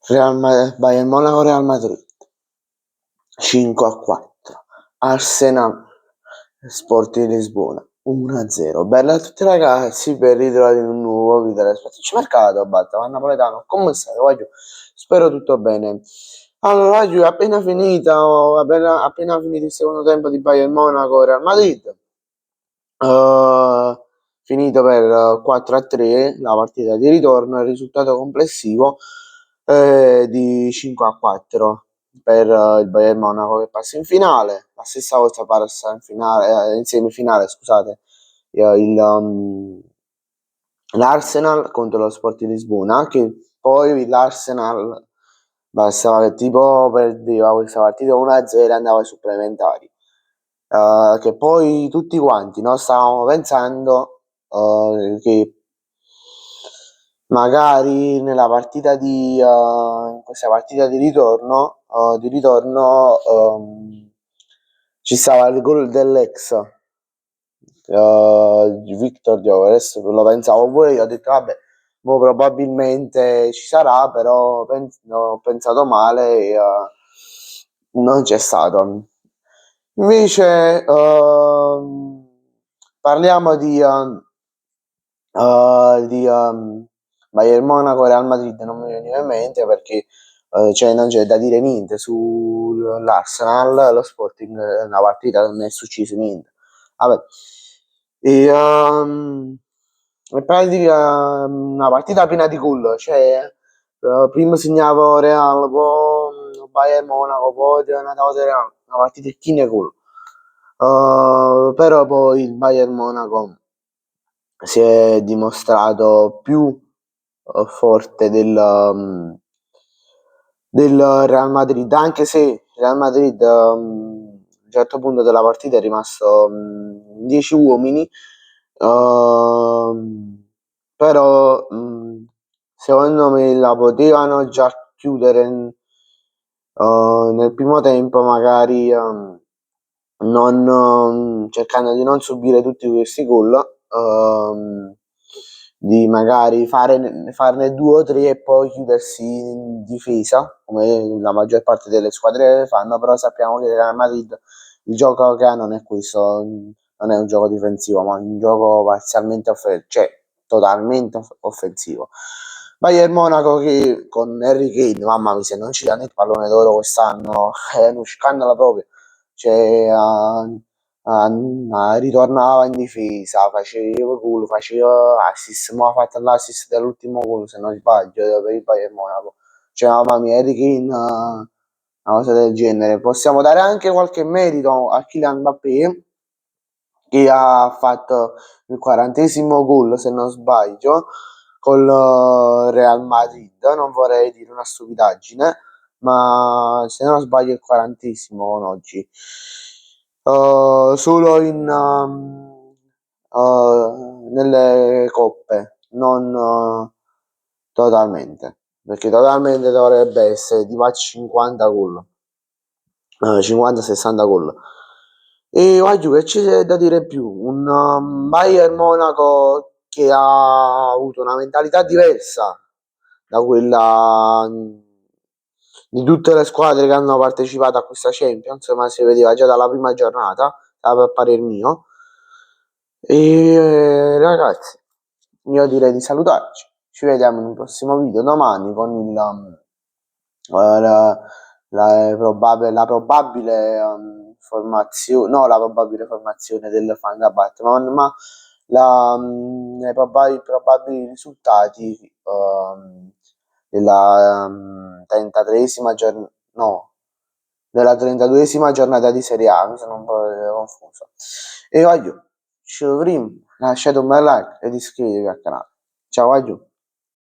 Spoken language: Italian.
Bayern Monaco Real Madrid 5-4. Arsenal Sporting Lisbona 1-0. Bella a tutti ragazzi, ben ritrovati in un nuovo video del mercato. Batta napoletano, come stai? Voglio, spero tutto bene. Allora, oggi è appena finito il secondo tempo di Bayern Monaco Real Madrid. Finito per 4-3 la partita di ritorno, il risultato complessivo di 5-4 per il Bayern Monaco che passa in finale. La stessa cosa passa in finale, in semifinale, scusate, l'Arsenal contro lo Sporting Lisbona, che poi l'Arsenal bastava che tipo perdeva questa partita 1-0 e andava ai supplementari. Che poi tutti quanti stavamo pensando che magari in questa partita di ritorno, ci stava il gol dell'ex Victor Gyokeres, lo pensavo pure io, ho detto vabbè, probabilmente ci sarà, però ho pensato male e non c'è stato. Invece parliamo di Bayern Monaco Real Madrid, non mi veniva in mente perché non c'è da dire niente sull'Arsenal, lo Sporting, una partita non è successo niente. Vabbè. In pratica una partita piena di gol, cioè prima segnavo Real, poi Bayern Monaco, poi una Real, una partita piena di gol. Però poi il Bayern Monaco si è dimostrato più forte del Real Madrid, anche se il Real Madrid a un certo punto della partita è rimasto 10 uomini, però secondo me la potevano già chiudere nel primo tempo, magari cercando di non subire tutti questi gol, di magari farne 2 o 3 e poi chiudersi in difesa, come la maggior parte delle squadre fanno, però sappiamo che il Real Madrid il gioco che ha non è questo, non è un gioco difensivo, ma un gioco parzialmente totalmente offensivo. Bayern Monaco che con Harry Kane, mamma mia, se non ci danno il pallone d'oro quest'anno è uno scandalo proprio, cioè ritornava in difesa, faceva gol, faceva assist, ma ha fatto l'assist dell'ultimo gol se non sbaglio per il Bayern Monaco, cioè mamma mia, Harry Kane, una cosa del genere. Possiamo dare anche qualche merito a Kylian Mbappé che ha fatto il 40° gol se non sbaglio col Real Madrid, non vorrei dire una stupidaggine, ma se non sbaglio il 40° con oggi. Solo nelle coppe, non totalmente, perché totalmente dovrebbe essere tipo a 50 gol, 50-60 gol. E voglio che c'è da dire più, un Bayern Monaco che ha avuto una mentalità diversa da quella di tutte le squadre che hanno partecipato a questa Champions, ma si vedeva già dalla prima giornata, a parer mio. E ragazzi, io direi di salutarci, ci vediamo in un prossimo video domani con la probabile formazione, no, la probabile formazione del fan da Batman, ma i probabili risultati della 33esima giornata, no, della 32esima giornata di Serie A, mi sono un po' confuso. E voglio, prima lasciate un bel like ed iscrivetevi al canale. Ciao, voglio.